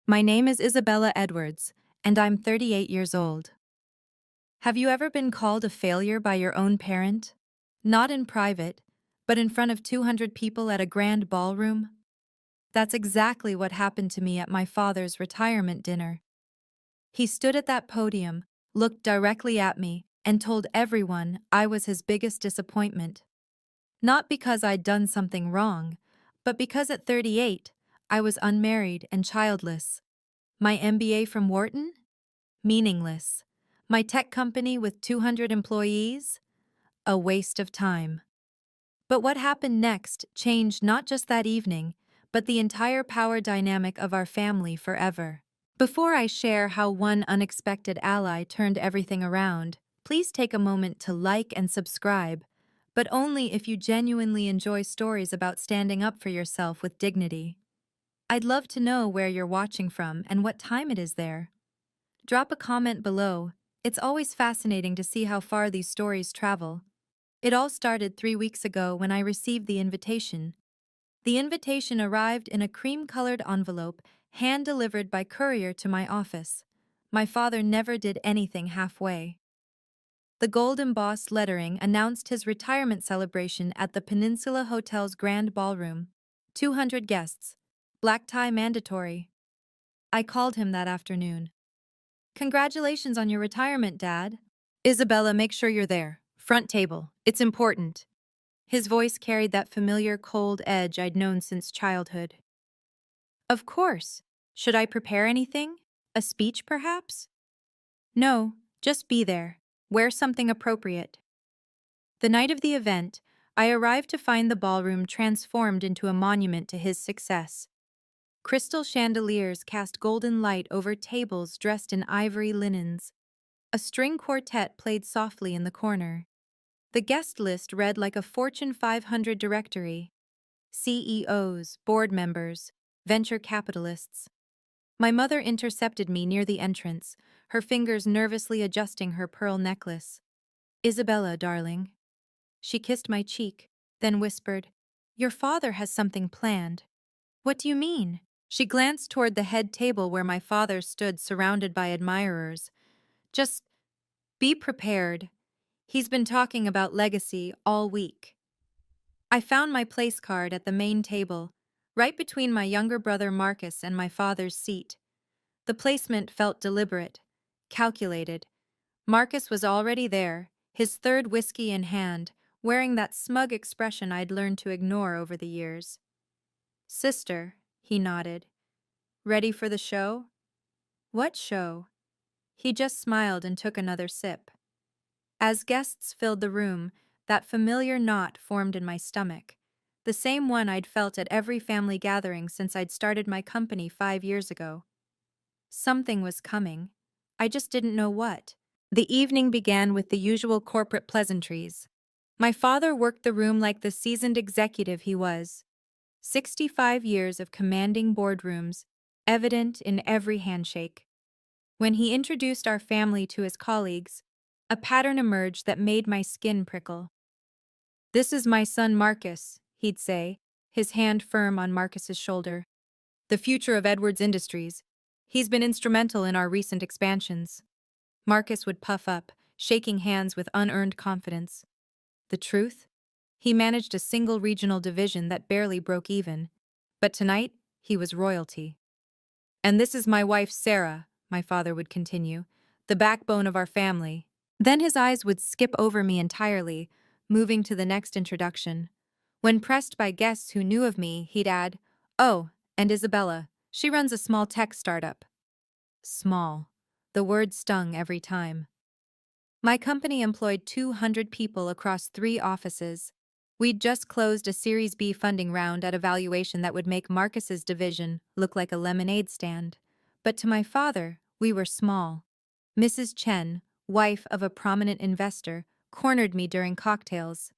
My name is Isabella Edwards, and I'm 38 years old. Have you ever been called a failure by your own parent? Not in private, but in front of 200 people at a grand ballroom? That's exactly what happened to me at my father's retirement dinner. He stood at that podium, looked directly at me, and told everyone I was his biggest disappointment. Not because I'd done something wrong, but because at 38, I was unmarried and childless. My MBA from Wharton? Meaningless. My tech company with 200 employees? A waste of time. But what happened next changed not just that evening, but the entire power dynamic of our family forever. Before I share how one unexpected ally turned everything around, please take a moment to like and subscribe, but only if you genuinely enjoy stories about standing up for yourself with dignity. I'd love to know where you're watching from and what time it is there. Drop a comment below. It's always fascinating to see how far these stories travel. It all started 3 weeks ago when I received the invitation. The invitation arrived in a cream-colored envelope, hand-delivered by courier to my office. My father never did anything halfway. The gold-embossed lettering announced his retirement celebration at the Peninsula Hotel's grand ballroom. 200 guests. Black tie mandatory. I called him that afternoon. Congratulations on your retirement, Dad. Isabella, make sure you're there. Front table. It's important. His voice carried that familiar cold edge I'd known since childhood. Of course. Should I prepare anything? A speech, perhaps? No, just be there. Wear something appropriate. The night of the event, I arrived to find the ballroom transformed into a monument to his success. Crystal chandeliers cast golden light over tables dressed in ivory linens. A string quartet played softly in the corner. The guest list read like a Fortune 500 directory. CEOs, board members, venture capitalists. My mother intercepted me near the entrance, her fingers nervously adjusting her pearl necklace. Isabella, darling. She kissed my cheek, then whispered, Your father has something planned. What do you mean? She glanced toward the head table where my father stood surrounded by admirers. Just be prepared. He's been talking about legacy all week. I found my place card at the main table, right between my younger brother Marcus and my father's seat. The placement felt deliberate, calculated. Marcus was already there, his third whiskey in hand, wearing that smug expression I'd learned to ignore over the years. Sister, he nodded. Ready for the show? What show? He just smiled and took another sip. As guests filled the room, that familiar knot formed in my stomach, the same one I'd felt at every family gathering since I'd started my company 5 years ago. Something was coming. I just didn't know what. The evening began with the usual corporate pleasantries. My father worked the room like the seasoned executive he was. 65 years of commanding boardrooms, evident in every handshake. When he introduced our family to his colleagues, a pattern emerged that made my skin prickle. This is my son Marcus, he'd say, his hand firm on Marcus's shoulder. The future of Edwards Industries. He's been instrumental in our recent expansions. Marcus would puff up, shaking hands with unearned confidence. The truth? He managed a single regional division that barely broke even. But tonight, he was royalty. And this is my wife Sarah, my father would continue, the backbone of our family. Then his eyes would skip over me entirely, moving to the next introduction. When pressed by guests who knew of me, he'd add, Oh, and Isabella. She runs a small tech startup. Small. The word stung every time. My company employed 200 people across 3 offices. We'd just closed a Series B funding round at a valuation that would make Marcus's division look like a lemonade stand. But to my father, we were small. Mrs. Chen, wife of a prominent investor, cornered me during cocktails.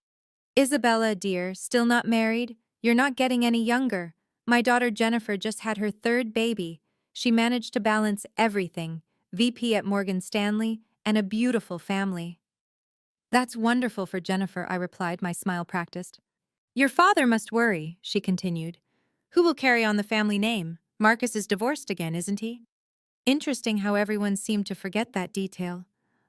Isabella, dear, still not married? You're not getting any younger. My daughter Jennifer just had her 3rd baby. She managed to balance everything, VP at Morgan Stanley, and a beautiful family. That's wonderful for Jennifer, I replied, my smile practiced. Your father must worry, she continued. Who will carry on the family name? Marcus is divorced again, isn't he? Interesting how everyone seemed to forget that detail.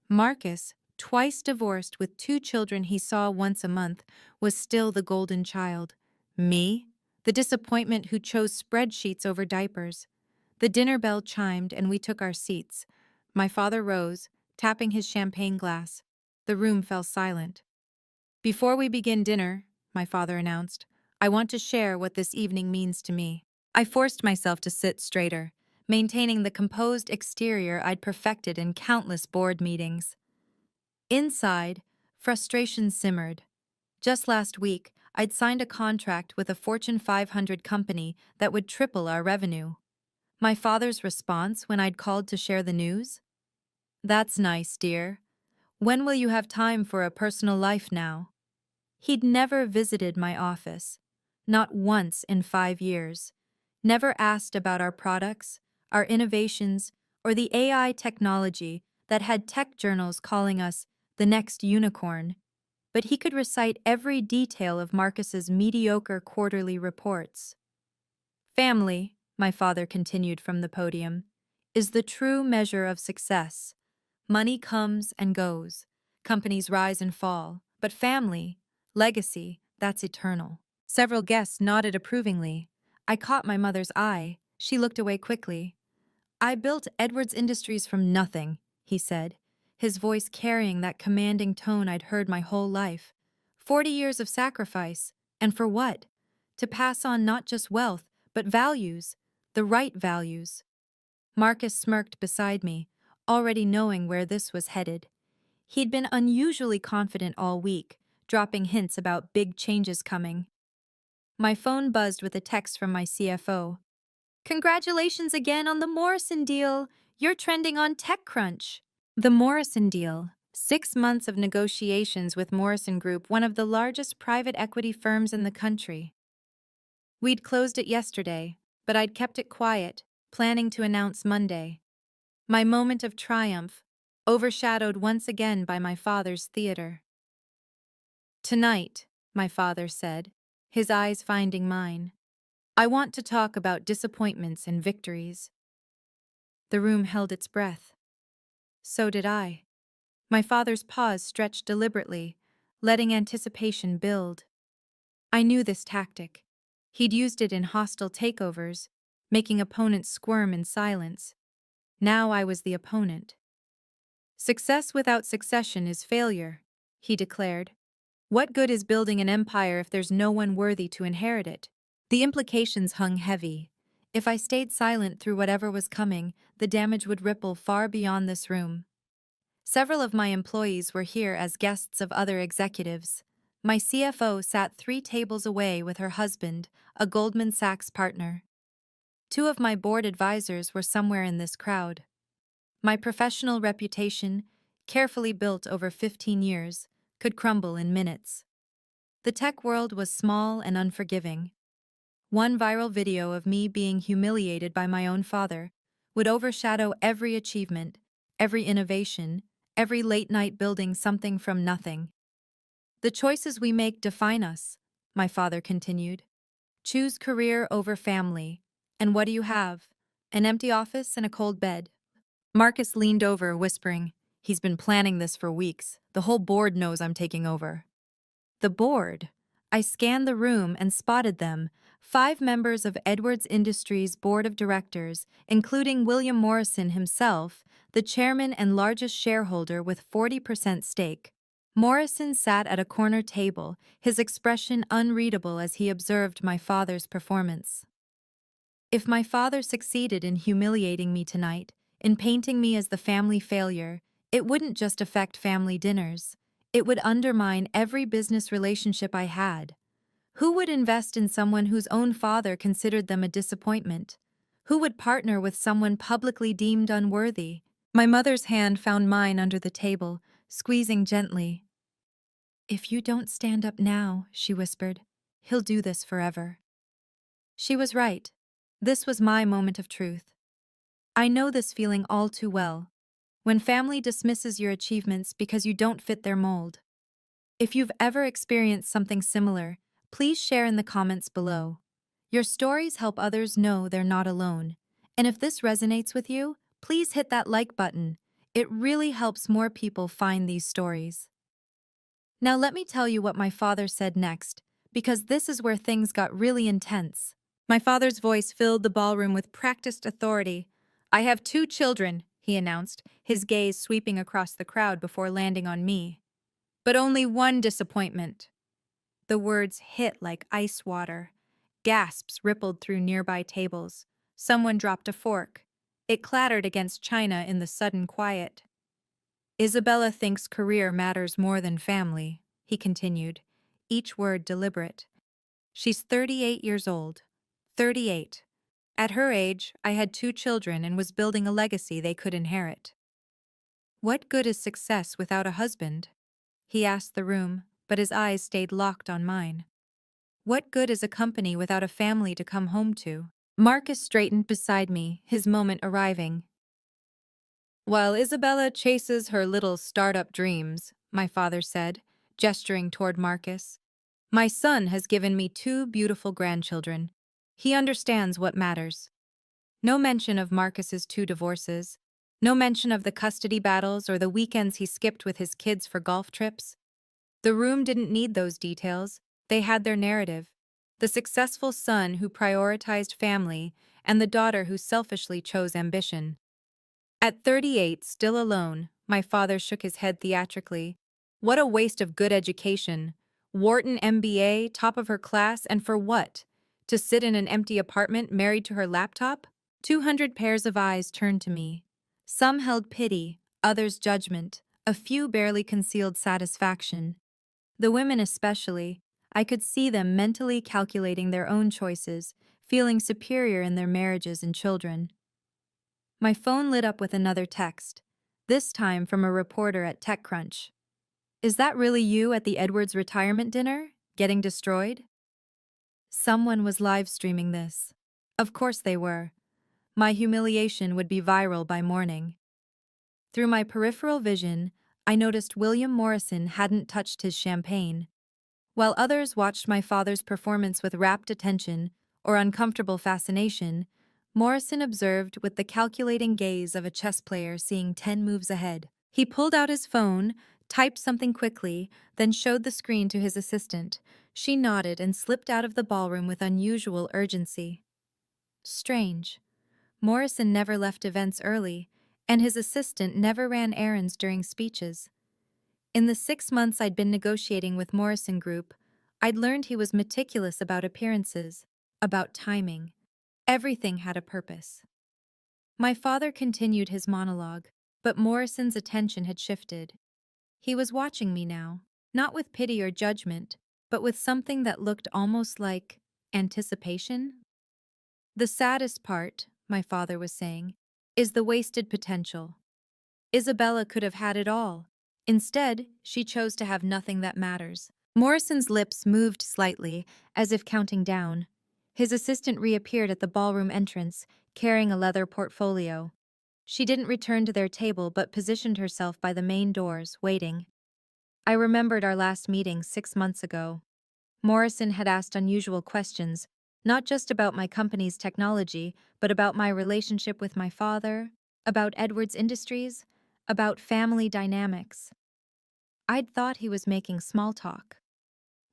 Marcus, twice divorced with 2 children he saw once a month, was still the golden child. Me? The disappointment who chose spreadsheets over diapers. The dinner bell chimed and we took our seats. My father rose, tapping his champagne glass. The room fell silent. Before we begin dinner, my father announced, I want to share what this evening means to me. I forced myself to sit straighter, maintaining the composed exterior I'd perfected in countless board meetings. Inside, frustration simmered. Just last week, I'd signed a contract with a Fortune 500 company that would triple our revenue. My father's response when I'd called to share the news? That's nice, dear. When will you have time for a personal life now? He'd never visited my office, not once in 5 years. Never asked about our products, our innovations, or the AI technology that had tech journals calling us the next unicorn. But he could recite every detail of Marcus's mediocre quarterly reports. Family, my father continued from the podium, is the true measure of success. Money comes and goes, companies rise and fall, but family, legacy, that's eternal. Several guests nodded approvingly. I caught my mother's eye. She looked away quickly. I built Edwards Industries from nothing, he said, his voice carrying that commanding tone I'd heard my whole life. 40 years of sacrifice, and for what? To pass on not just wealth, but values, the right values. Marcus smirked beside me, already knowing where this was headed. He'd been unusually confident all week, dropping hints about big changes coming. My phone buzzed with a text from my CFO. Congratulations again on the Morrison deal. You're trending on TechCrunch. The Morrison deal. 6 months of negotiations with Morrison Group, one of the largest private equity firms in the country. We'd closed it yesterday, but I'd kept it quiet, planning to announce Monday. My moment of triumph, overshadowed once again by my father's theater. Tonight, my father said, his eyes finding mine, I want to talk about disappointments and victories. The room held its breath. So did I. My father's pause stretched deliberately, letting anticipation build. I knew this tactic. He'd used it in hostile takeovers, making opponents squirm in silence. Now I was the opponent. Success without succession is failure, he declared. What good is building an empire if there's no one worthy to inherit it? The implications hung heavy. If I stayed silent through whatever was coming, the damage would ripple far beyond this room. Several of my employees were here as guests of other executives. My CFO sat 3 tables away with her husband, a Goldman Sachs partner. 2 of my board advisors were somewhere in this crowd. My professional reputation, carefully built over 15 years, could crumble in minutes. The tech world was small and unforgiving. One viral video of me being humiliated by my own father would overshadow every achievement, every innovation, every late-night building something from nothing. The choices we make define us, my father continued. Choose career over family. And what do you have? An empty office and a cold bed. Marcus leaned over, whispering, He's been planning this for weeks. The whole board knows I'm taking over. The board? I scanned the room and spotted them, 5 members of Edwards Industries' board of directors, including William Morrison himself, the chairman and largest shareholder with 40% stake. Morrison sat at a corner table, his expression unreadable as he observed my father's performance. If my father succeeded in humiliating me tonight, in painting me as the family failure, it wouldn't just affect family dinners. It would undermine every business relationship I had. Who would invest in someone whose own father considered them a disappointment? Who would partner with someone publicly deemed unworthy? My mother's hand found mine under the table, squeezing gently. If you don't stand up now, she whispered, he'll do this forever. She was right. This was my moment of truth. I know this feeling all too well. When family dismisses your achievements because you don't fit their mold. If you've ever experienced something similar, please share in the comments below. Your stories help others know they're not alone. And if this resonates with you, please hit that like button. It really helps more people find these stories. Now let me tell you what my father said next, because this is where things got really intense. My father's voice filled the ballroom with practiced authority. "I have 2 children," he announced, his gaze sweeping across the crowd before landing on me. "But only one disappointment." The words hit like ice water. Gasps rippled through nearby tables. Someone dropped a fork. It clattered against china in the sudden quiet. "Isabella thinks career matters more than family," he continued, each word deliberate. "She's 38 years old. 38. At her age, I had 2 children and was building a legacy they could inherit. What good is success without a husband?" He asked the room, but his eyes stayed locked on mine. What good is a company without a family to come home to? Marcus straightened beside me, his moment arriving. "While Isabella chases her little startup dreams," my father said, gesturing toward Marcus, "my son has given me 2 beautiful grandchildren. He understands what matters." No mention of Marcus's 2 divorces. No mention of the custody battles or the weekends he skipped with his kids for golf trips. The room didn't need those details. They had their narrative. The successful son who prioritized family and the daughter who selfishly chose ambition. At 38, still alone, my father shook his head theatrically. What a waste of good education. Wharton MBA, top of her class, and for what? To sit in an empty apartment married to her laptop? 200 pairs of eyes turned to me. Some held pity, others judgment, a few barely concealed satisfaction. The women especially, I could see them mentally calculating their own choices, feeling superior in their marriages and children. My phone lit up with another text, this time from a reporter at TechCrunch. "Is that really you at the Edwards retirement dinner, getting destroyed?" Someone was live streaming this. Of course they were. My humiliation would be viral by morning. Through my peripheral vision, I noticed William Morrison hadn't touched his champagne. While others watched my father's performance with rapt attention or uncomfortable fascination, Morrison observed with the calculating gaze of a chess player seeing 10 moves ahead. He pulled out his phone, typed something quickly, then showed the screen to his assistant. She nodded and slipped out of the ballroom with unusual urgency. Strange. Morrison never left events early, and his assistant never ran errands during speeches. In the 6 months I'd been negotiating with Morrison Group, I'd learned he was meticulous about appearances, about timing. Everything had a purpose. My father continued his monologue, but Morrison's attention had shifted. He was watching me now, not with pity or judgment, but with something that looked almost like anticipation. "The saddest part," my father was saying, "is the wasted potential. Isabella could have had it all. Instead, she chose to have nothing that matters." Morrison's lips moved slightly, as if counting down. His assistant reappeared at the ballroom entrance, carrying a leather portfolio. She didn't return to their table but positioned herself by the main doors, waiting. I remembered our last meeting 6 months ago. Morrison had asked unusual questions, not just about my company's technology, but about my relationship with my father, about Edwards Industries, about family dynamics. I'd thought he was making small talk.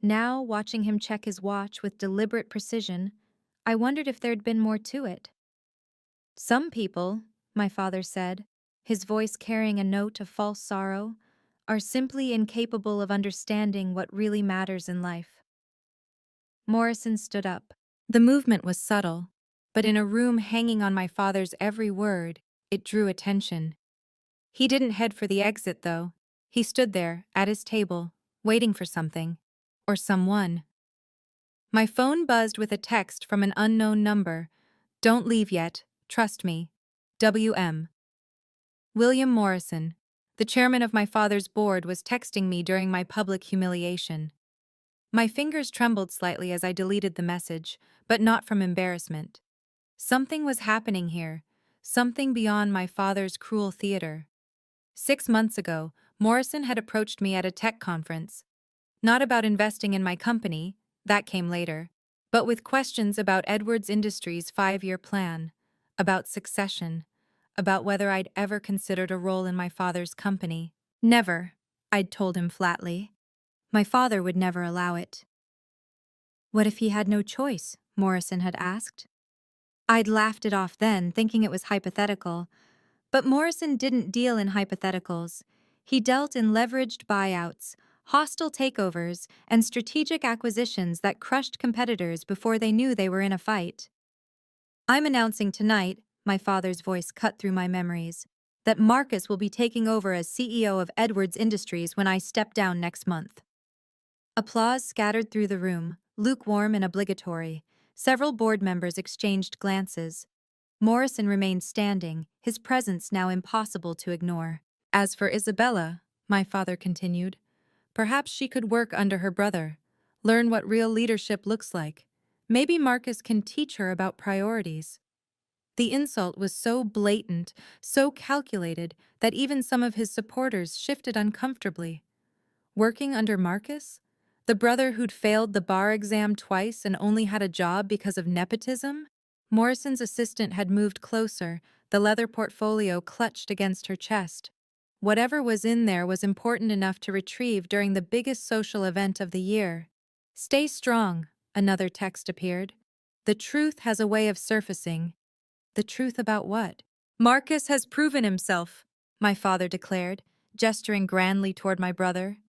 Now, watching him check his watch with deliberate precision, I wondered if there'd been more to it. "Some people," my father said, his voice carrying a note of false sorrow, "are simply incapable of understanding what really matters in life." Morrison stood up. The movement was subtle, but in a room hanging on my father's every word, it drew attention. He didn't head for the exit, though. He stood there, at his table, waiting for something. Or someone. My phone buzzed with a text from an unknown number. "Don't leave yet. Trust me. W.M." William Morrison, the chairman of my father's board, was texting me during my public humiliation. My fingers trembled slightly as I deleted the message, but not from embarrassment. Something was happening here, something beyond my father's cruel theater. 6 months ago, Morrison had approached me at a tech conference. Not about investing in my company, that came later, but with questions about Edwards Industries' 5-year plan, about succession, about whether I'd ever considered a role in my father's company. Never, I'd told him flatly. My father would never allow it. What if he had no choice? Morrison had asked. I'd laughed it off then, thinking it was hypothetical. But Morrison didn't deal in hypotheticals. He dealt in leveraged buyouts, hostile takeovers, and strategic acquisitions that crushed competitors before they knew they were in a fight. I'm announcing tonight, my father's voice cut through my memories, that Marcus will be taking over as CEO of Edwards Industries when I step down next month. Applause scattered through the room, lukewarm and obligatory. Several board members exchanged glances. Morrison remained standing, his presence now impossible to ignore. As for Isabella, my father continued, perhaps she could work under her brother, learn what real leadership looks like. Maybe Marcus can teach her about priorities. The insult was so blatant, so calculated, that even some of his supporters shifted uncomfortably. Working under Marcus? The brother who'd failed the bar exam twice and only had a job because of nepotism? Morrison's assistant had moved closer, the leather portfolio clutched against her chest. Whatever was in there was important enough to retrieve during the biggest social event of the year. Stay strong, another text appeared. The truth has a way of surfacing. The truth about what? Marcus has proven himself, my father declared, gesturing grandly toward my brother.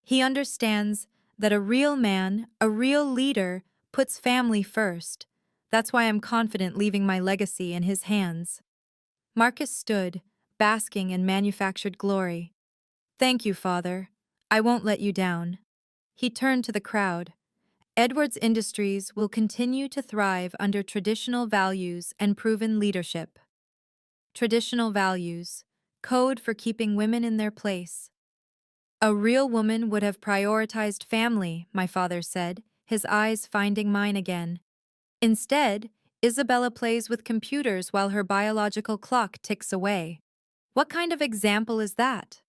He understands that a real man, a real leader, puts family first. That's why I'm confident leaving my legacy in his hands. Marcus stood, basking in manufactured glory. Thank you, Father. I won't let you down. He turned to the crowd. Edwards Industries will continue to thrive under traditional values and proven leadership. Traditional values, code for keeping women in their place. A real woman would have prioritized family, my father said, his eyes finding mine again. Instead, Isabella plays with computers while her biological clock ticks away. What kind of example is that?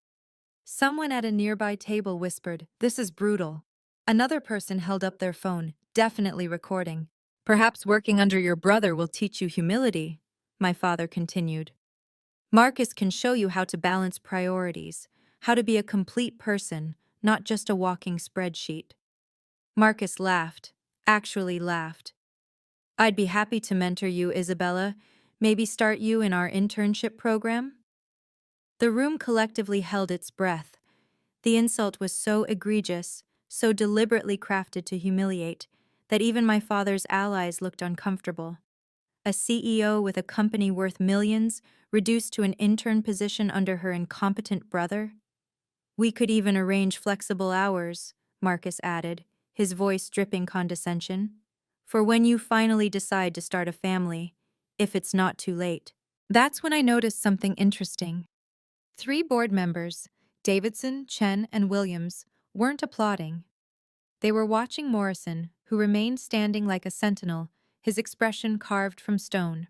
Someone at a nearby table whispered, "This is brutal." Another person held up their phone, definitely recording. Perhaps working under your brother will teach you humility, my father continued. Marcus can show you how to balance priorities, how to be a complete person, not just a walking spreadsheet. Marcus laughed, actually laughed. I'd be happy to mentor you, Isabella. Maybe start you in our internship program? The room collectively held its breath. The insult was so egregious, so deliberately crafted to humiliate, that even my father's allies looked uncomfortable. A CEO with a company worth millions, reduced to an intern position under her incompetent brother? We could even arrange flexible hours, Marcus added, his voice dripping condescension. For when you finally decide to start a family, if it's not too late. That's when I noticed something interesting. 3 board members, Davidson, Chen, and Williams, weren't applauding. They were watching Morrison, who remained standing like a sentinel, his expression carved from stone.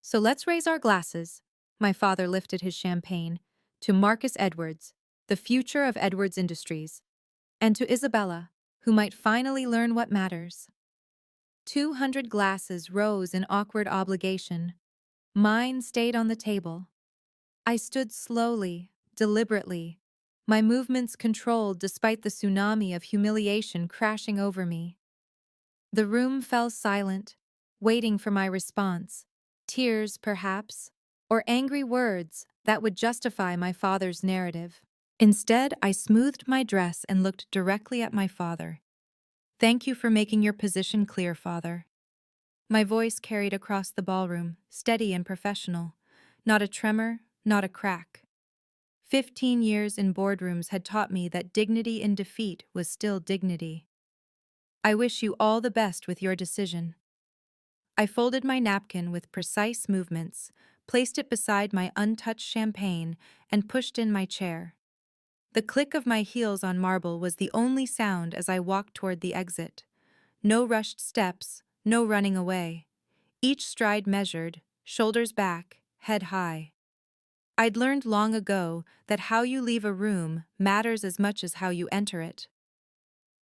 So let's raise our glasses, my father lifted his champagne, to Marcus Edwards, the future of Edwards Industries, and to Isabella, who might finally learn what matters. 200 glasses rose in awkward obligation. Mine stayed on the table. I stood slowly, deliberately, my movements controlled despite the tsunami of humiliation crashing over me. The room fell silent, waiting for my response. Tears, perhaps, or angry words that would justify my father's narrative. Instead, I smoothed my dress and looked directly at my father. Thank you for making your position clear, Father. My voice carried across the ballroom, steady and professional. Not a tremor, not a crack. 15 years in boardrooms had taught me that dignity in defeat was still dignity. I wish you all the best with your decision. I folded my napkin with precise movements, placed it beside my untouched champagne, and pushed in my chair. The click of my heels on marble was the only sound as I walked toward the exit. No rushed steps, no running away. Each stride measured, shoulders back, head high. I'd learned long ago that how you leave a room matters as much as how you enter it.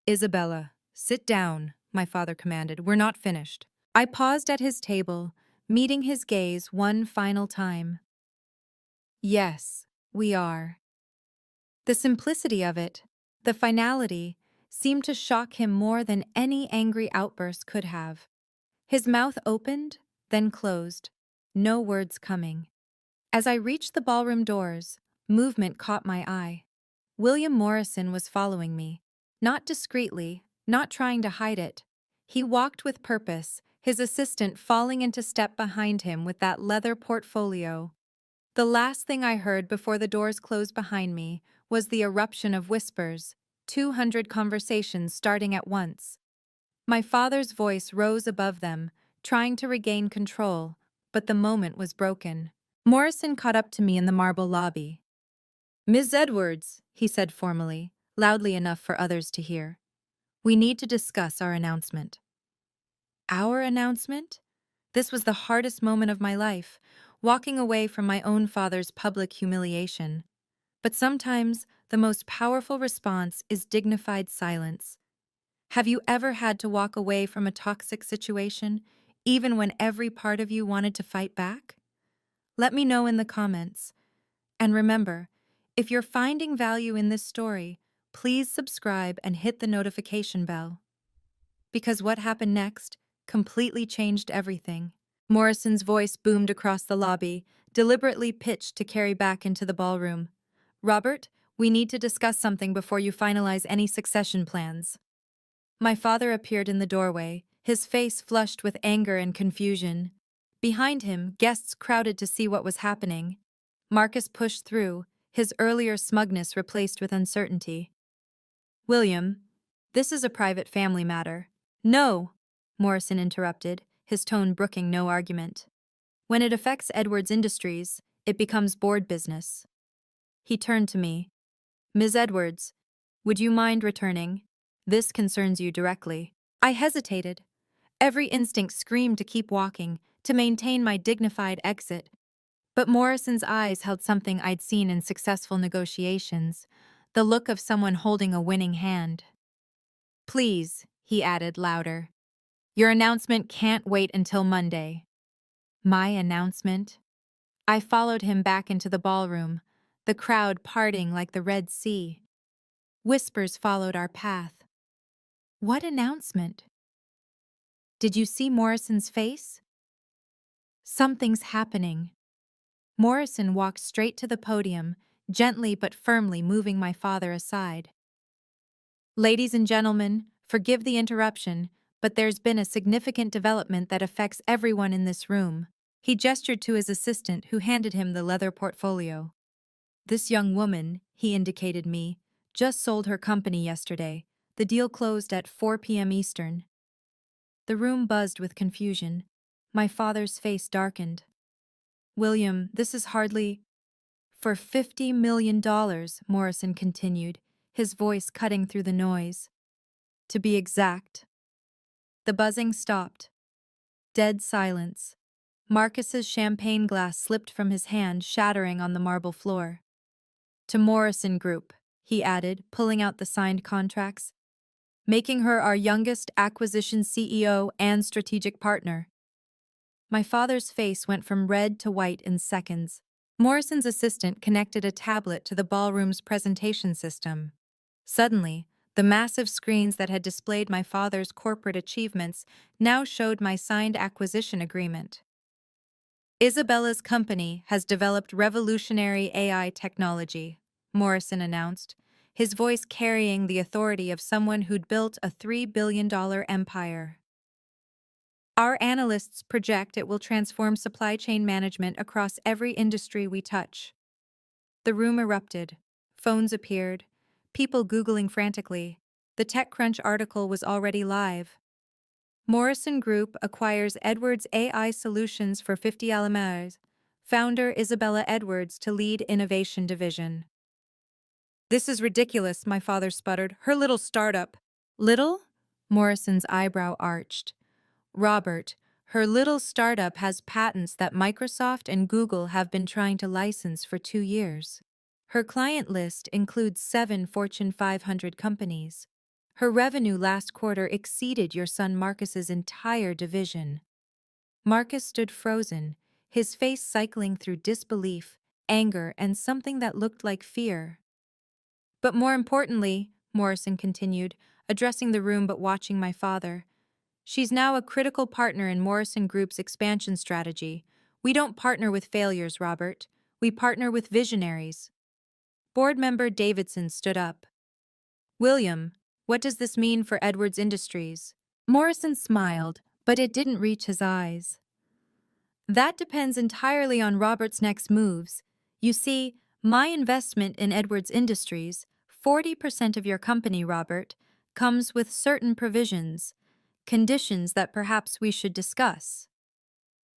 Isabella, sit down, my father commanded. We're not finished. I paused at his table, meeting his gaze one final time. Yes, we are. The simplicity of it, the finality, seemed to shock him more than any angry outburst could have. His mouth opened, then closed, no words coming. As I reached the ballroom doors, movement caught my eye. William Morrison was following me, not discreetly, not trying to hide it. He walked with purpose, his assistant falling into step behind him with that leather portfolio. The last thing I heard before the doors closed behind me was the eruption of whispers, 200 conversations starting at once. My father's voice rose above them, trying to regain control, but the moment was broken. Morrison caught up to me in the marble lobby. "Ms. Edwards," he said formally, loudly enough for others to hear. "We need to discuss our announcement." Our announcement? This was the hardest moment of my life, walking away from my own father's public humiliation. But sometimes the most powerful response is dignified silence. Have you ever had to walk away from a toxic situation, even when every part of you wanted to fight back? Let me know in the comments. And remember, if you're finding value in this story, please subscribe and hit the notification bell. Because what happened next completely changed everything. Morrison's voice boomed across the lobby, deliberately pitched to carry back into the ballroom. "Robert, we need to discuss something before you finalize any succession plans." My father appeared in the doorway, his face flushed with anger and confusion. Behind him, guests crowded to see what was happening. Marcus pushed through, his earlier smugness replaced with uncertainty. "William, this is a private family matter." "No," Morrison interrupted, his tone brooking no argument. "When it affects Edwards Industries, it becomes board business." He turned to me. "Ms. Edwards, would you mind returning? This concerns you directly." I hesitated. Every instinct screamed to keep walking, to maintain my dignified exit. But Morrison's eyes held something I'd seen in successful negotiations, the look of someone holding a winning hand. "Please," he added louder. "Your announcement can't wait until Monday." My announcement? I followed him back into the ballroom, the crowd parting like the Red Sea. Whispers followed our path. What announcement? Did you see Morrison's face? Something's happening. Morrison walked straight to the podium, gently but firmly moving my father aside. "Ladies and gentlemen, forgive the interruption, but there's been a significant development that affects everyone in this room." He gestured to his assistant, who handed him the leather portfolio. "This young woman," he indicated me, "just sold her company yesterday. The deal closed at 4 p.m. Eastern." The room buzzed with confusion. My father's face darkened. "William, this is hardly—" "For $50 million, Morrison continued, his voice cutting through the noise. "To be exact." The buzzing stopped. Dead silence. Marcus's champagne glass slipped from his hand, shattering on the marble floor. "To Morrison Group," he added, pulling out the signed contracts, "making her our youngest acquisition CEO and strategic partner." My father's face went from red to white in seconds. Morrison's assistant connected a tablet to the ballroom's presentation system. Suddenly, the massive screens that had displayed my father's corporate achievements now showed my signed acquisition agreement. "Isabella's company has developed revolutionary AI technology," Morrison announced, his voice carrying the authority of someone who'd built a $3 billion empire. "Our analysts project it will transform supply chain management across every industry we touch." The room erupted. Phones appeared. People Googling frantically. The TechCrunch article was already live. Morrison Group acquires Edwards AI Solutions for $50 million. Founder Isabella Edwards to lead innovation division. "This is ridiculous," my father sputtered. "Her little startup." "Little?" Morrison's eyebrow arched. "Robert, her little startup has patents that Microsoft and Google have been trying to license for 2 years. Her client list includes 7 Fortune 500 companies. Her revenue last quarter exceeded your son Marcus's entire division. Marcus stood frozen, his face cycling through disbelief, anger, and something that looked like fear. But more importantly, Morrison continued, addressing the room but watching my father, she's now a critical partner in Morrison Group's expansion strategy. We don't partner with failures, Robert. We partner with visionaries. Board member Davidson stood up. William, what does this mean for Edwards Industries? Morrison smiled, but it didn't reach his eyes. That depends entirely on Robert's next moves. You see, my investment in Edwards Industries, 40% of your company, Robert, comes with certain provisions, conditions that perhaps we should discuss.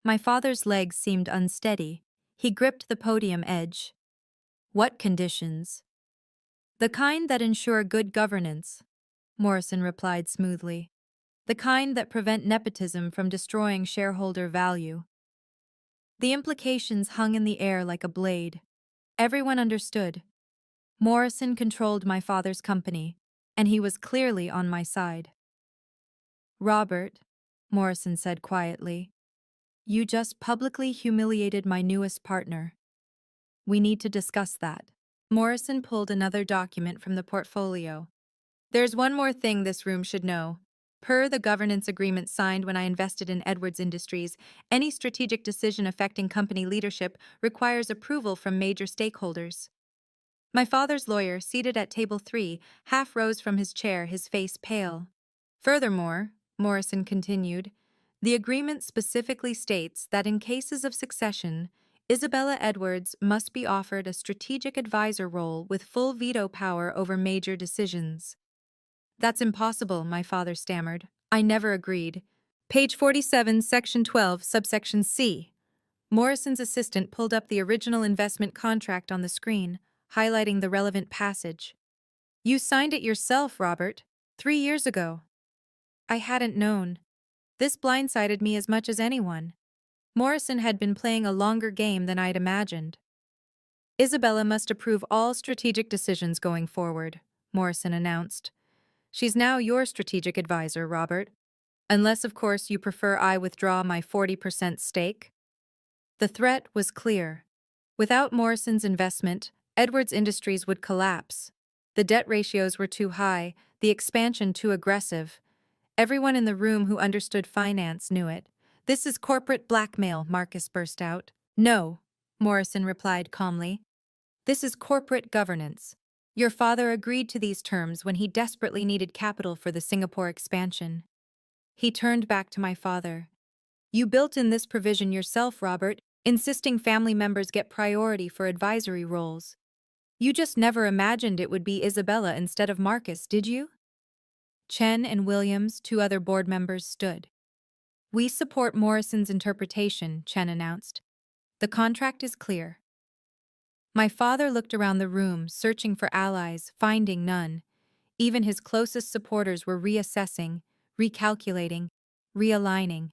My father's legs seemed unsteady. He gripped the podium edge. What conditions? The kind that ensure good governance, Morrison replied smoothly. The kind that prevent nepotism from destroying shareholder value. The implications hung in the air like a blade. Everyone understood. Morrison controlled my father's company, and he was clearly on my side. Robert, Morrison said quietly, you just publicly humiliated my newest partner. We need to discuss that. Morrison pulled another document from the portfolio. There's one more thing this room should know. Per the governance agreement signed when I invested in Edwards Industries, any strategic decision affecting company leadership requires approval from major stakeholders. My father's lawyer, seated at table 3, half rose from his chair, his face pale. Furthermore, Morrison continued, the agreement specifically states that in cases of succession, Isabella Edwards must be offered a strategic advisor role with full veto power over major decisions. That's impossible, my father stammered. I never agreed. Page 47, Section 12, subsection C. Morrison's assistant pulled up the original investment contract on the screen, highlighting the relevant passage. You signed it yourself, Robert, 3 years ago. I hadn't known. This blindsided me as much as anyone. Morrison had been playing a longer game than I'd imagined. Isabella must approve all strategic decisions going forward, Morrison announced. She's now your strategic advisor, Robert. Unless, of course, you prefer I withdraw my 40% stake. The threat was clear. Without Morrison's investment, Edwards Industries would collapse. The debt ratios were too high, the expansion too aggressive. Everyone in the room who understood finance knew it. This is corporate blackmail, Marcus burst out. No, Morrison replied calmly. This is corporate governance. Your father agreed to these terms when he desperately needed capital for the Singapore expansion. He turned back to my father. You built in this provision yourself, Robert, insisting family members get priority for advisory roles. You just never imagined it would be Isabella instead of Marcus, did you? Chen and Williams, 2 other board members, stood. We support Morrison's interpretation, Chen announced. The contract is clear. My father looked around the room, searching for allies, finding none. Even his closest supporters were reassessing, recalculating, realigning.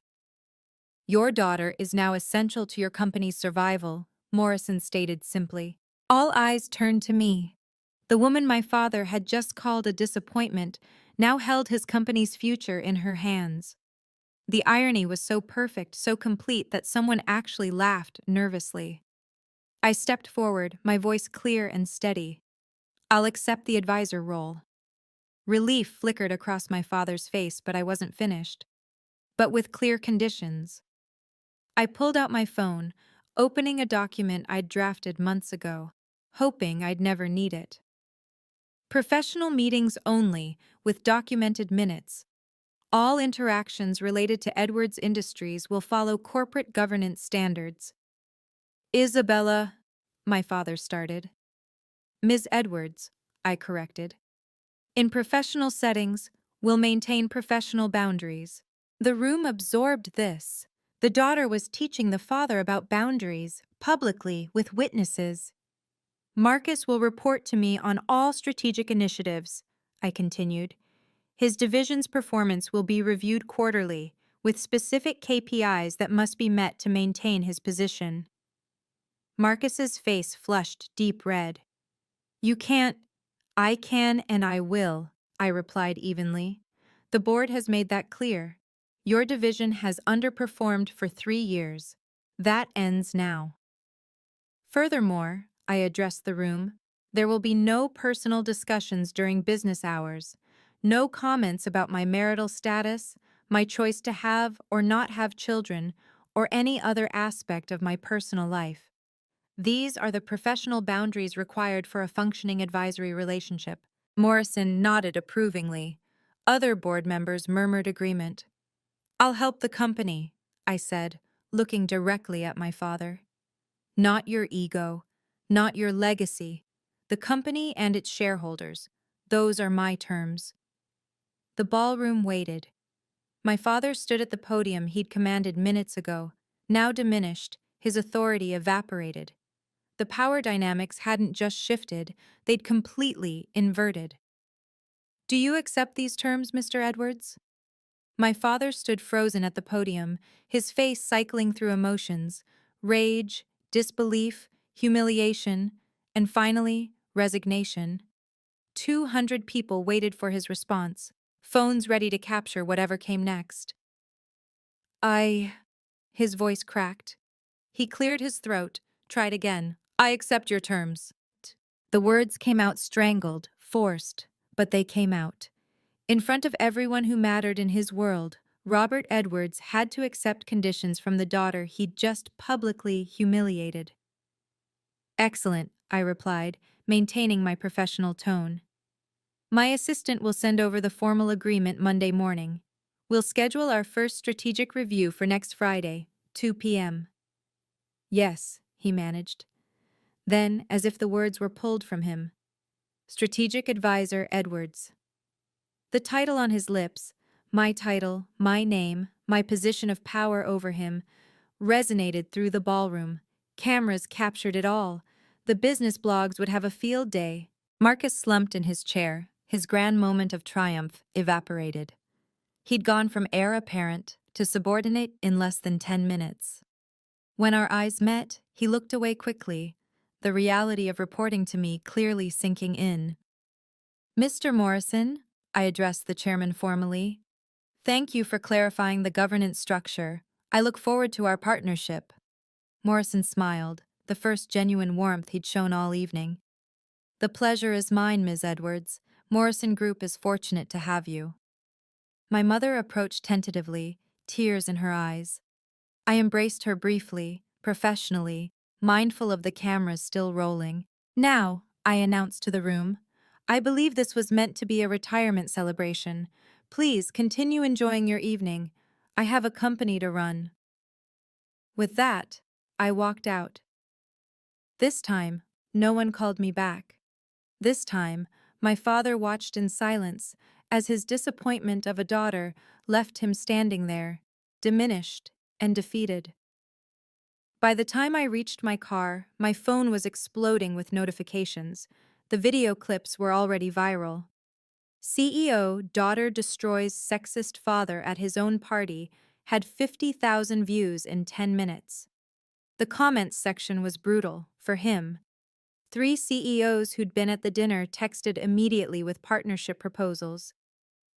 Your daughter is now essential to your company's survival, Morrison stated simply. All eyes turned to me. The woman my father had just called a disappointment now held his company's future in her hands. The irony was so perfect, so complete that someone actually laughed nervously. I stepped forward, my voice clear and steady. I'll accept the advisor role. Relief flickered across my father's face, but I wasn't finished. But with clear conditions. I pulled out my phone, opening a document I'd drafted months ago, hoping I'd never need it. Professional meetings only, with documented minutes. All interactions related to Edwards Industries will follow corporate governance standards. Isabella, my father started. Ms. Edwards, I corrected. In professional settings, we'll maintain professional boundaries. The room absorbed this. The daughter was teaching the father about boundaries, publicly, with witnesses. Marcus will report to me on all strategic initiatives, I continued. His division's performance will be reviewed quarterly, with specific KPIs that must be met to maintain his position. Marcus's face flushed deep red. You can't. I can and I will, I replied evenly. The board has made that clear. Your division has underperformed for 3 years. That ends now. Furthermore, I addressed the room, there will be no personal discussions during business hours, no comments about my marital status, my choice to have or not have children, or any other aspect of my personal life. These are the professional boundaries required for a functioning advisory relationship. Morrison nodded approvingly. Other board members murmured agreement. I'll help the company, I said, looking directly at my father. Not your ego, not your legacy. The company and its shareholders. Those are my terms. The ballroom waited. My father stood at the podium he'd commanded minutes ago, now diminished, his authority evaporated. The power dynamics hadn't just shifted, they'd completely inverted. Do you accept these terms, Mr. Edwards? My father stood frozen at the podium, his face cycling through emotions, rage, disbelief, humiliation, and finally, resignation. 200 people waited for his response, phones ready to capture whatever came next. His voice cracked. He cleared his throat, tried again. I accept your terms. The words came out strangled, forced, but they came out. In front of everyone who mattered in his world, Robert Edwards had to accept conditions from the daughter he'd just publicly humiliated. Excellent, I replied, maintaining my professional tone. My assistant will send over the formal agreement Monday morning. We'll schedule our first strategic review for next Friday, 2 p.m. Yes, he managed. Then, as if the words were pulled from him, Strategic Advisor Edwards. The title on his lips, my title, my name, my position of power over him, resonated through the ballroom. Cameras captured it all. The business blogs would have a field day. Marcus slumped in his chair, his grand moment of triumph evaporated. He'd gone from heir apparent to subordinate in less than 10 minutes. When our eyes met, he looked away quickly, the reality of reporting to me clearly sinking in. Mr. Morrison, I addressed the chairman formally. Thank you for clarifying the governance structure. I look forward to our partnership. Morrison smiled, the first genuine warmth he'd shown all evening. The pleasure is mine, Ms. Edwards. Morrison Group is fortunate to have you. My mother approached tentatively, tears in her eyes. I embraced her briefly, professionally, mindful of the cameras still rolling. Now, I announced to the room, I believe this was meant to be a retirement celebration. Please continue enjoying your evening. I have a company to run. With that, I walked out. This time, no one called me back. This time, my father watched in silence as his disappointment of a daughter left him standing there, diminished and defeated. By the time I reached my car, my phone was exploding with notifications. The video clips were already viral. CEO Daughter Destroys Sexist Father at His Own Party had 50,000 views in 10 minutes. The comments section was brutal, for him. 3 CEOs who'd been at the dinner texted immediately with partnership proposals.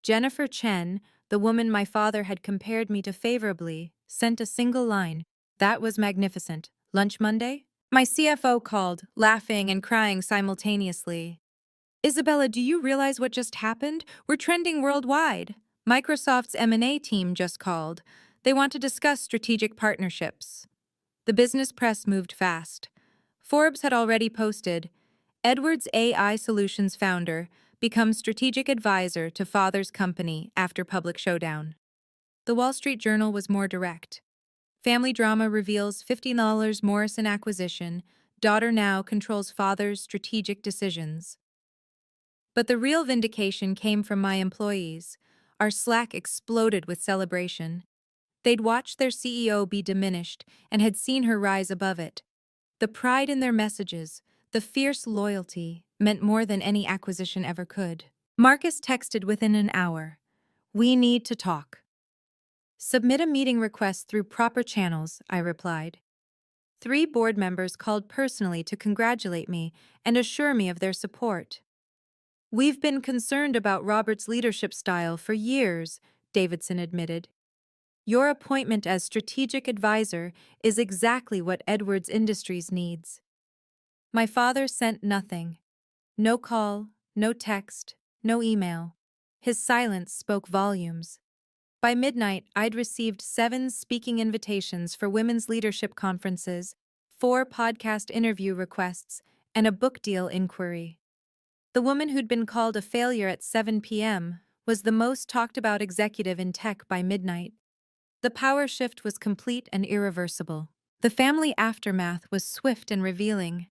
Jennifer Chen, the woman my father had compared me to favorably, sent a single line. That was magnificent. Lunch Monday? My CFO called, laughing and crying simultaneously. Isabella, do you realize what just happened? We're trending worldwide. Microsoft's M&A team just called. They want to discuss strategic partnerships. The business press moved fast. Forbes had already posted, Edwards AI Solutions founder becomes strategic advisor to father's company after public showdown. The Wall Street Journal was more direct. Family drama reveals $50 Morrison acquisition. Daughter now controls father's strategic decisions. But the real vindication came from my employees. Our Slack exploded with celebration. They'd watched their CEO be diminished and had seen her rise above it. The pride in their messages, the fierce loyalty, meant more than any acquisition ever could. Marcus texted within an hour. We need to talk. Submit a meeting request through proper channels, I replied. 3 board members called personally to congratulate me and assure me of their support. We've been concerned about Robert's leadership style for years, Davidson admitted. Your appointment as strategic advisor is exactly what Edwards Industries needs. My father sent nothing. No call, no text, no email. His silence spoke volumes. By midnight, I'd received 7 speaking invitations for women's leadership conferences, 4 podcast interview requests, and a book deal inquiry. The woman who'd been called a failure at 7 p.m. was the most talked about executive in tech by midnight. The power shift was complete and irreversible. The family aftermath was swift and revealing.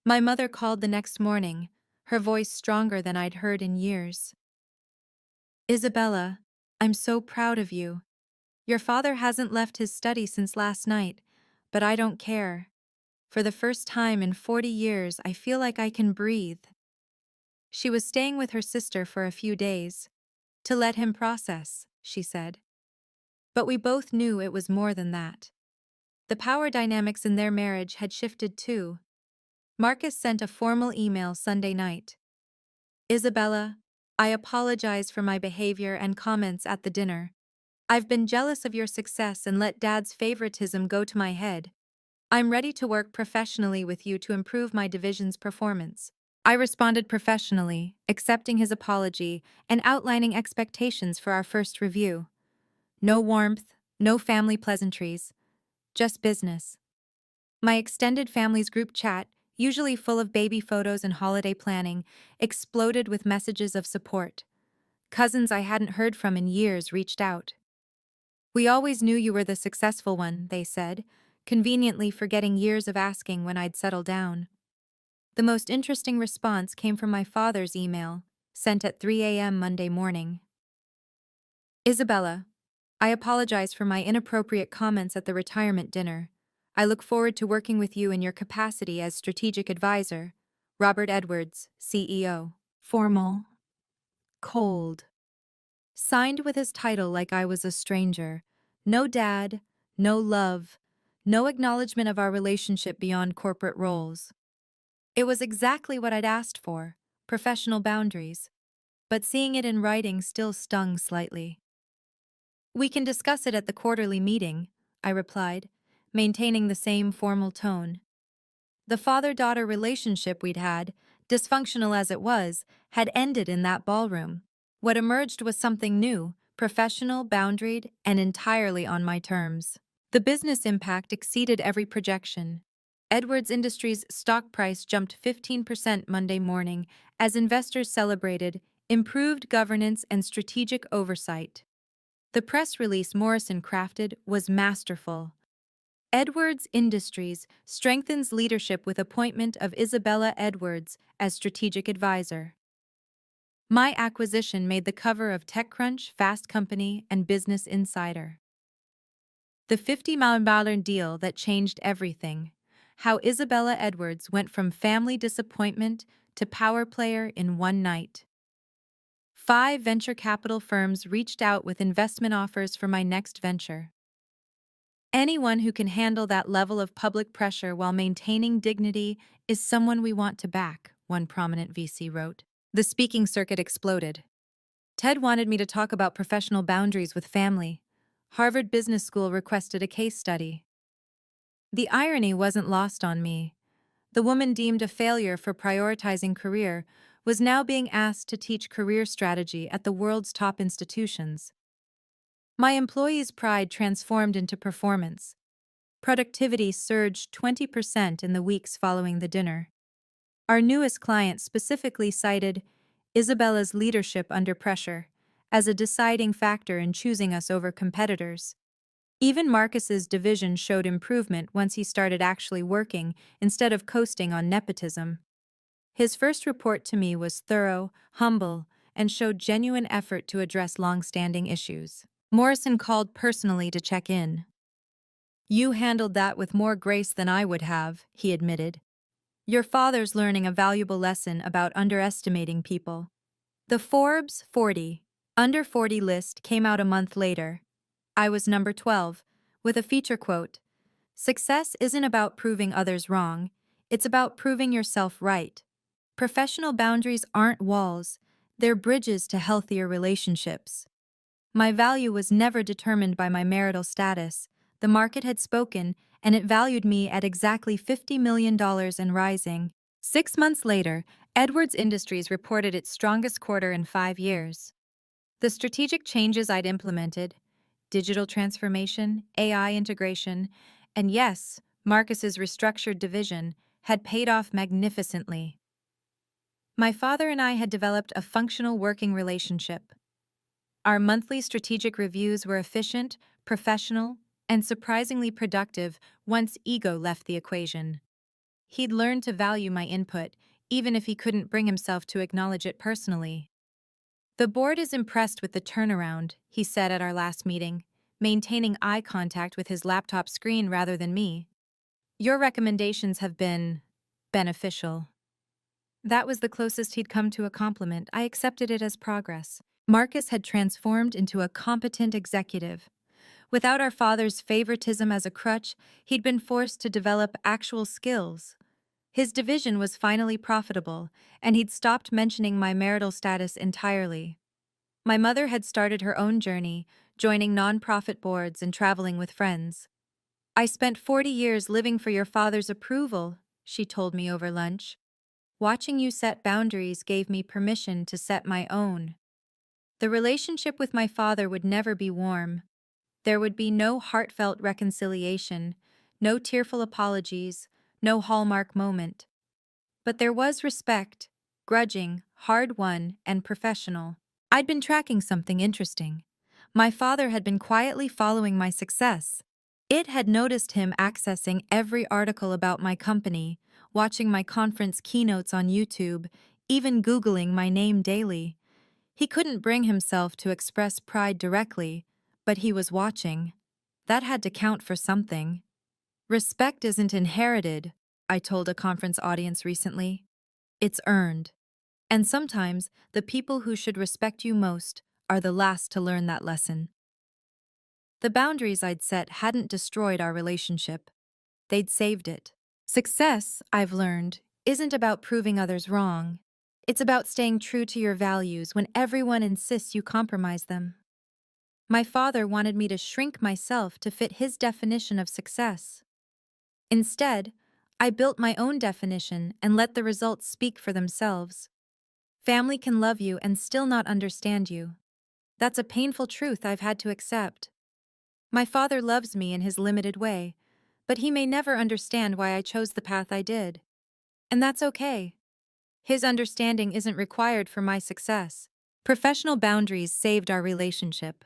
My mother called the next morning, her voice stronger than I'd heard in years. Isabella, I'm so proud of you. Your father hasn't left his study since last night, but I don't care. For the first time in 40 years, I feel like I can breathe. She was staying with her sister for a few days. To let him process, she said. But we both knew it was more than that. The power dynamics in their marriage had shifted too. Marcus sent a formal email Sunday night. Isabella, I apologize for my behavior and comments at the dinner. I've been jealous of your success and let Dad's favoritism go to my head. I'm ready to work professionally with you to improve my division's performance. I responded professionally, accepting his apology and outlining expectations for our first review. No warmth, no family pleasantries, just business. My extended family's group chat, usually full of baby photos and holiday planning, exploded with messages of support. Cousins I hadn't heard from in years reached out. We always knew you were the successful one, they said, conveniently forgetting years of asking when I'd settle down. The most interesting response came from my father's email, sent at 3 a.m. Monday morning. Isabella, I apologize for my inappropriate comments at the retirement dinner. I look forward to working with you in your capacity as strategic advisor. Robert Edwards, CEO. Formal. Cold. Signed with his title like I was a stranger. No dad, no love, no acknowledgement of our relationship beyond corporate roles. It was exactly what I'd asked for, professional boundaries. But seeing it in writing still stung slightly. We can discuss it at the quarterly meeting, I replied, maintaining the same formal tone. The father-daughter relationship we'd had, dysfunctional as it was, had ended in that ballroom. What emerged was something new, professional, boundaried, and entirely on my terms. The business impact exceeded every projection. Edwards Industries' stock price jumped 15% Monday morning as investors celebrated improved governance and strategic oversight. The press release Morrison crafted was masterful. Edwards Industries strengthens leadership with appointment of Isabella Edwards as strategic advisor. My acquisition made the cover of TechCrunch, Fast Company, and Business Insider. The $50 million deal that changed everything. How Isabella Edwards went from family disappointment to power player in one night. 5 venture capital firms reached out with investment offers for my next venture. Anyone who can handle that level of public pressure while maintaining dignity is someone we want to back, one prominent VC wrote. The speaking circuit exploded. Ted wanted me to talk about professional boundaries with family. Harvard Business School requested a case study. The irony wasn't lost on me. The woman deemed a failure for prioritizing career was now being asked to teach career strategy at the world's top institutions. My employees' pride transformed into performance. Productivity surged 20% in the weeks following the dinner. Our newest client specifically cited Isabella's leadership under pressure as a deciding factor in choosing us over competitors. Even Marcus's division showed improvement once he started actually working instead of coasting on nepotism. His first report to me was thorough, humble, and showed genuine effort to address long-standing issues. Morrison called personally to check in. You handled that with more grace than I would have, he admitted. Your father's learning a valuable lesson about underestimating people. The Forbes 40 Under 40 list came out a month later. I was number 12, with a feature quote, "Success isn't about proving others wrong, it's about proving yourself right." Professional boundaries aren't walls, they're bridges to healthier relationships. My value was never determined by my marital status. The market had spoken, and it valued me at exactly $50 million and rising. 6 months later, Edwards Industries reported its strongest quarter in 5 years. The strategic changes I'd implemented, digital transformation, AI integration, and yes, Marcus's restructured division, had paid off magnificently. My father and I had developed a functional working relationship. Our monthly strategic reviews were efficient, professional, and surprisingly productive once ego left the equation. He'd learned to value my input, even if he couldn't bring himself to acknowledge it personally. The board is impressed with the turnaround, he said at our last meeting, maintaining eye contact with his laptop screen rather than me. Your recommendations have been beneficial. That was the closest he'd come to a compliment. I accepted it as progress. Marcus had transformed into a competent executive. Without our father's favoritism as a crutch, he'd been forced to develop actual skills. His division was finally profitable, and he'd stopped mentioning my marital status entirely. My mother had started her own journey, joining nonprofit boards and traveling with friends. I spent 40 years living for your father's approval, she told me over lunch. Watching you set boundaries gave me permission to set my own. The relationship with my father would never be warm. There would be no heartfelt reconciliation, no tearful apologies, no hallmark moment. But there was respect, grudging, hard-won, and professional. I'd been tracking something interesting. My father had been quietly following my success. It had noticed him accessing every article about my company, watching my conference keynotes on YouTube, even Googling my name daily. He couldn't bring himself to express pride directly, but he was watching. That had to count for something. Respect isn't inherited, I told a conference audience recently. It's earned. And sometimes, the people who should respect you most are the last to learn that lesson. The boundaries I'd set hadn't destroyed our relationship. They'd saved it. Success, I've learned, isn't about proving others wrong. It's about staying true to your values when everyone insists you compromise them. My father wanted me to shrink myself to fit his definition of success. Instead, I built my own definition and let the results speak for themselves. Family can love you and still not understand you. That's a painful truth I've had to accept. My father loves me in his limited way, but he may never understand why I chose the path I did. And that's okay. His understanding isn't required for my success. Professional boundaries saved our relationship.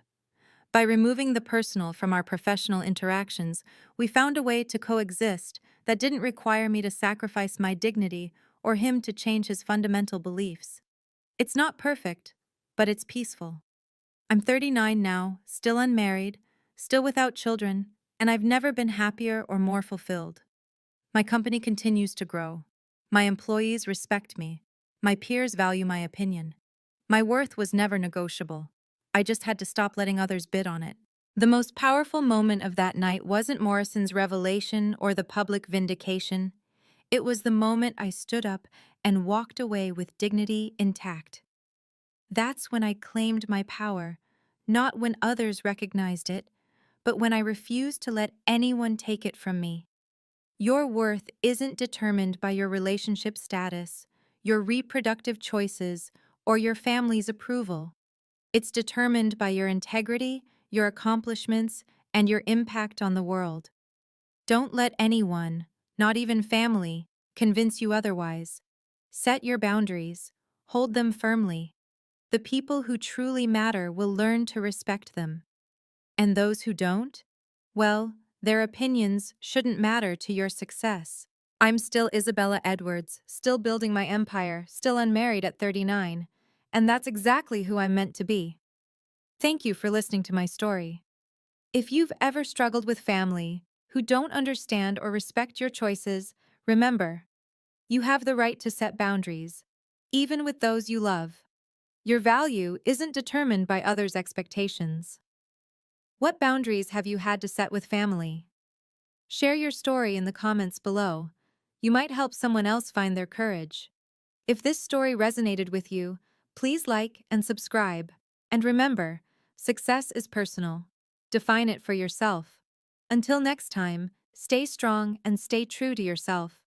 By removing the personal from our professional interactions, we found a way to coexist that didn't require me to sacrifice my dignity or him to change his fundamental beliefs. It's not perfect, but it's peaceful. I'm 39 now, still unmarried, still without children, and I've never been happier or more fulfilled. My company continues to grow. My employees respect me. My peers value my opinion. My worth was never negotiable. I just had to stop letting others bid on it. The most powerful moment of that night wasn't Morrison's revelation or the public vindication. It was the moment I stood up and walked away with dignity intact. That's when I claimed my power, not when others recognized it, but when I refused to let anyone take it from me. Your worth isn't determined by your relationship status, your reproductive choices, or your family's approval. It's determined by your integrity, your accomplishments, and your impact on the world. Don't let anyone, not even family, convince you otherwise. Set your boundaries, hold them firmly. The people who truly matter will learn to respect them. And those who don't? Well, their opinions shouldn't matter to your success. I'm still Isabella Edwards, still building my empire, still unmarried at 39. And that's exactly who I'm meant to be. Thank you for listening to my story. If you've ever struggled with family who don't understand or respect your choices, remember, you have the right to set boundaries, even with those you love. Your value isn't determined by others' expectations. What boundaries have you had to set with family? Share your story in the comments below. You might help someone else find their courage. If this story resonated with you, please like and subscribe. And remember, success is personal. Define it for yourself. Until next time, stay strong and stay true to yourself.